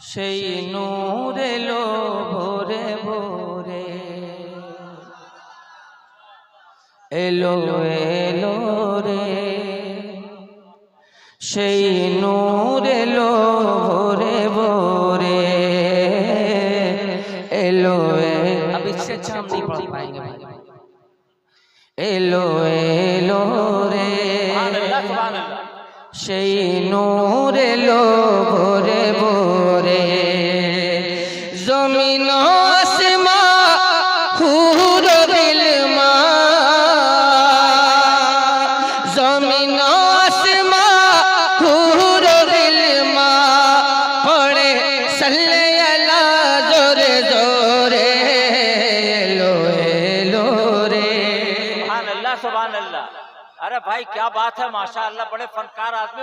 সেই নূর এলো ভোরে ভোরে, এলো এলো রে, সেই নূর এলো ভোরে ভোরে, एलो अब इससे अच्छा हम नहीं पढ़ पाएंगे भाई। एलो एलो रे সেই নূর এলো ভোরে ভোরে, জমিন আসমান হুর বিলমা, জমিন আসমান হুর বিলমা পড়ে সাল্লে আলা জোরে জোরে, এলো এলো রে। सुभान अल्लाह सुभान अल्लाह। अरे भाई क्या बात है, माशाअल्लाह, बड़े फनकार आदमी।